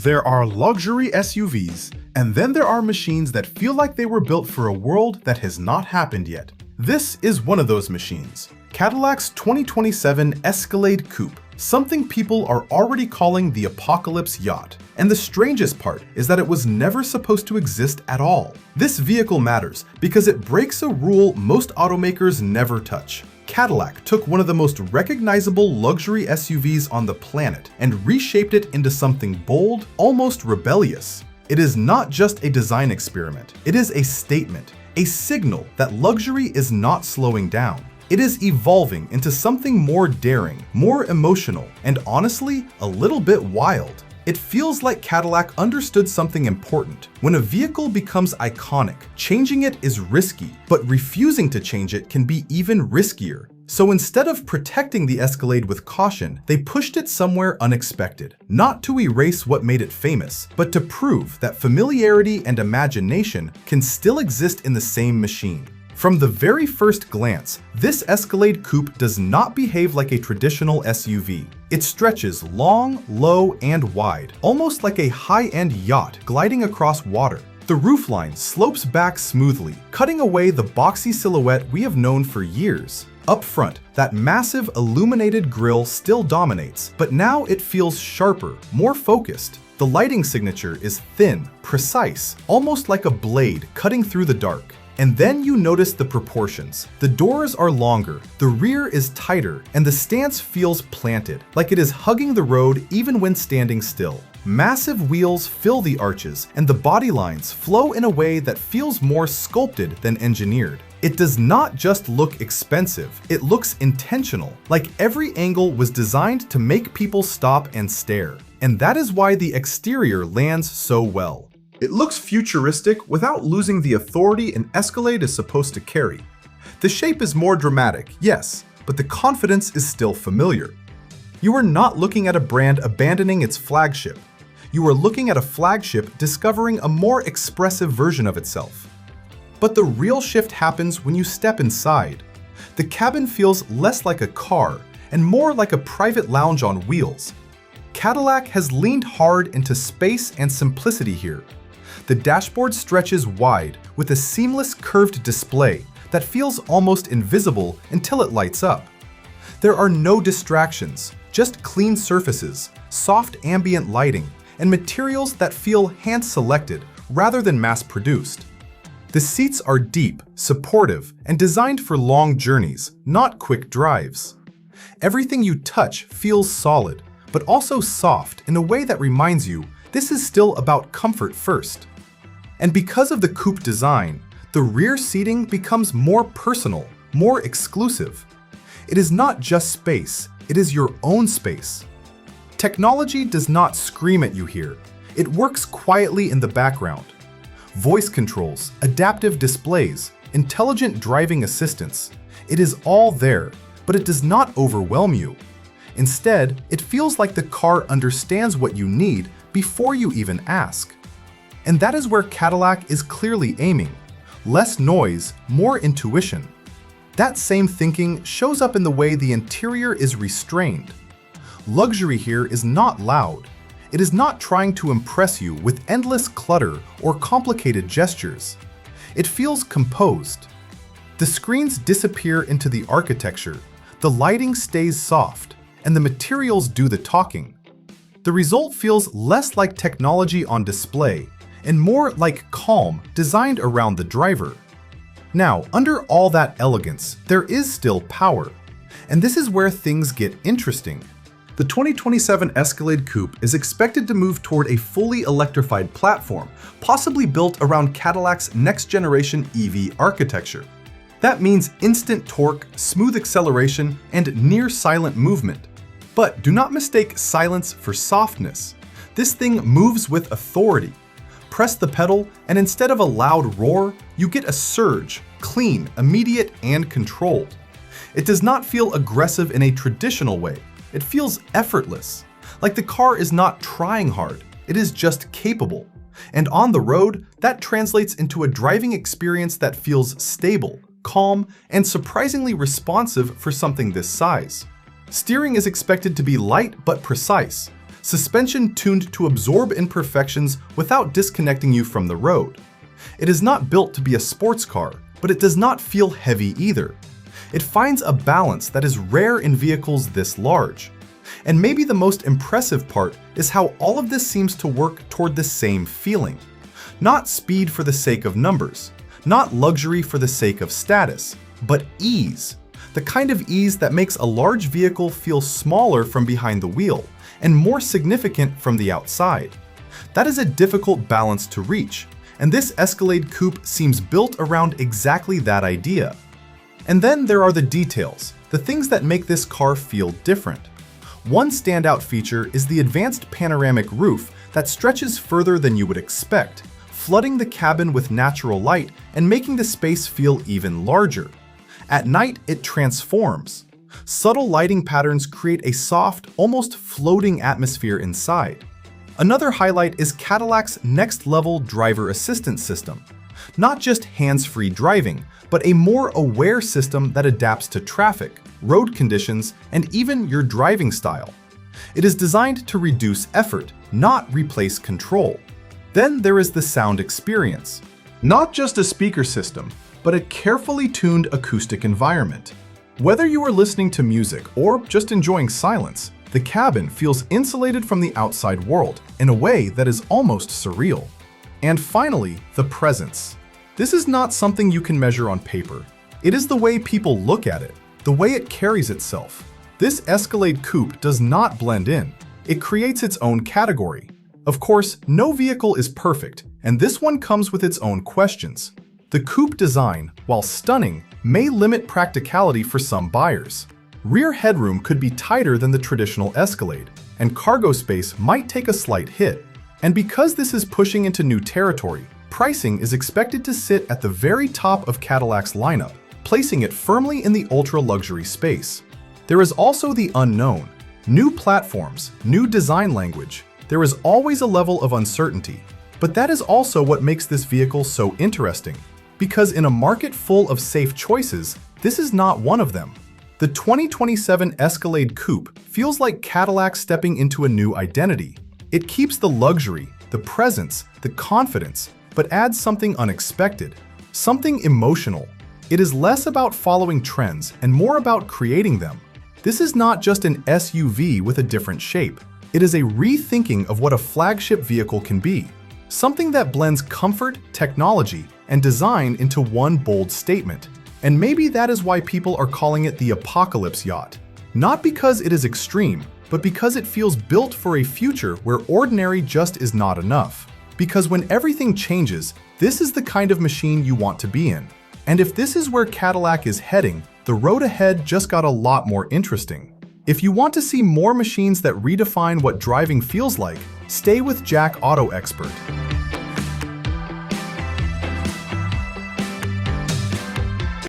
There are luxury SUVs, and then there are machines that feel like they were built for a world that has not happened yet. This is one of those machines. Cadillac's 2027 Escalade Coupe, something people are already calling the apocalypse yacht. And the strangest part is that it was never supposed to exist at all. This vehicle matters because it breaks a rule most automakers never touch. Cadillac took one of the most recognizable luxury SUVs on the planet and reshaped it into something bold, almost rebellious. It is not just a design experiment, it is a statement, a signal that luxury is not slowing down. It is evolving into something more daring, more emotional, and honestly, a little bit wild. It feels like Cadillac understood something important. When a vehicle becomes iconic, changing it is risky, but refusing to change it can be even riskier. So instead of protecting the Escalade with caution, they pushed it somewhere unexpected. Not to erase what made it famous, but to prove that familiarity and imagination can still exist in the same machine. From the very first glance, this Escalade Coupe does not behave like a traditional SUV. It stretches long, low, and wide, almost like a high-end yacht gliding across water. The roofline slopes back smoothly, cutting away the boxy silhouette we have known for years. Up front, that massive illuminated grille still dominates, but now it feels sharper, more focused. The lighting signature is thin, precise, almost like a blade cutting through the dark. And then you notice the proportions. The doors are longer, the rear is tighter, and the stance feels planted, like it is hugging the road even when standing still. Massive wheels fill the arches, and the body lines flow in a way that feels more sculpted than engineered. It does not just look expensive, it looks intentional, like every angle was designed to make people stop and stare. And that is why the exterior lands so well. It looks futuristic without losing the authority an Escalade is supposed to carry. The shape is more dramatic, yes, but the confidence is still familiar. You are not looking at a brand abandoning its flagship. You are looking at a flagship discovering a more expressive version of itself. But the real shift happens when you step inside. The cabin feels less like a car and more like a private lounge on wheels. Cadillac has leaned hard into space and simplicity here. The dashboard stretches wide with a seamless curved display that feels almost invisible until it lights up. There are no distractions, just clean surfaces, soft ambient lighting, and materials that feel hand-selected rather than mass-produced. The seats are deep, supportive, and designed for long journeys, not quick drives. Everything you touch feels solid, but also soft in a way that reminds you this is still about comfort first. And because of the coupe design, the rear seating becomes more personal, more exclusive. It is not just space, it is your own space. Technology does not scream at you here. It works quietly in the background. Voice controls, adaptive displays, intelligent driving assistance. It is all there, but it does not overwhelm you. Instead, it feels like the car understands what you need before you even ask. And that is where Cadillac is clearly aiming. Less noise, more intuition. That same thinking shows up in the way the interior is restrained. Luxury here is not loud. It is not trying to impress you with endless clutter or complicated gestures. It feels composed. The screens disappear into the architecture, the lighting stays soft, and the materials do the talking. The result feels less like technology on display and more like calm designed around the driver. Now, under all that elegance, there is still power. And this is where things get interesting. The 2027 Escalade Coupe is expected to move toward a fully electrified platform, possibly built around Cadillac's next-generation EV architecture. That means instant torque, smooth acceleration, and near-silent movement. But do not mistake silence for softness. This thing moves with authority. Press the pedal, and instead of a loud roar, you get a surge, clean, immediate, and controlled. It does not feel aggressive in a traditional way. It feels effortless, like the car is not trying hard, it is just capable. And on the road, that translates into a driving experience that feels stable, calm, and surprisingly responsive for something this size. Steering is expected to be light but precise, suspension tuned to absorb imperfections without disconnecting you from the road. It is not built to be a sports car, but it does not feel heavy either. It finds a balance that is rare in vehicles this large. And maybe the most impressive part is how all of this seems to work toward the same feeling. Not speed for the sake of numbers, not luxury for the sake of status, but ease. The kind of ease that makes a large vehicle feel smaller from behind the wheel and more significant from the outside. That is a difficult balance to reach, and this Escalade Coupe seems built around exactly that idea. And then there are the details, the things that make this car feel different. One standout feature is the advanced panoramic roof that stretches further than you would expect, flooding the cabin with natural light and making the space feel even larger. At night, it transforms. Subtle lighting patterns create a soft, almost floating atmosphere inside. Another highlight is Cadillac's next-level driver assistance system. Not just hands-free driving, but a more aware system that adapts to traffic, road conditions, and even your driving style. It is designed to reduce effort, not replace control. Then there is the sound experience. Not just a speaker system, but a carefully tuned acoustic environment. Whether you are listening to music or just enjoying silence, the cabin feels insulated from the outside world in a way that is almost surreal. And finally, the presence. This is not something you can measure on paper. It is the way people look at it, the way it carries itself. This Escalade Coupe does not blend in. It creates its own category. Of course, no vehicle is perfect, and this one comes with its own questions. The coupe design, while stunning, may limit practicality for some buyers. Rear headroom could be tighter than the traditional Escalade, and cargo space might take a slight hit. And because this is pushing into new territory, pricing is expected to sit at the very top of Cadillac's lineup, placing it firmly in the ultra-luxury space. There is also the unknown. New platforms, new design language. There is always a level of uncertainty. But that is also what makes this vehicle so interesting. Because in a market full of safe choices, this is not one of them. The 2027 Escalade Coupe feels like Cadillac stepping into a new identity. It keeps the luxury, the presence, the confidence, but adds something unexpected, something emotional. It is less about following trends and more about creating them. This is not just an SUV with a different shape. It is a rethinking of what a flagship vehicle can be. Something that blends comfort, technology, and design into one bold statement. And maybe that is why people are calling it the apocalypse yacht. Not because it is extreme, but because it feels built for a future where ordinary just is not enough. Because when everything changes, this is the kind of machine you want to be in. And if this is where Cadillac is heading, the road ahead just got a lot more interesting. If you want to see more machines that redefine what driving feels like, stay with Jack Auto Expert.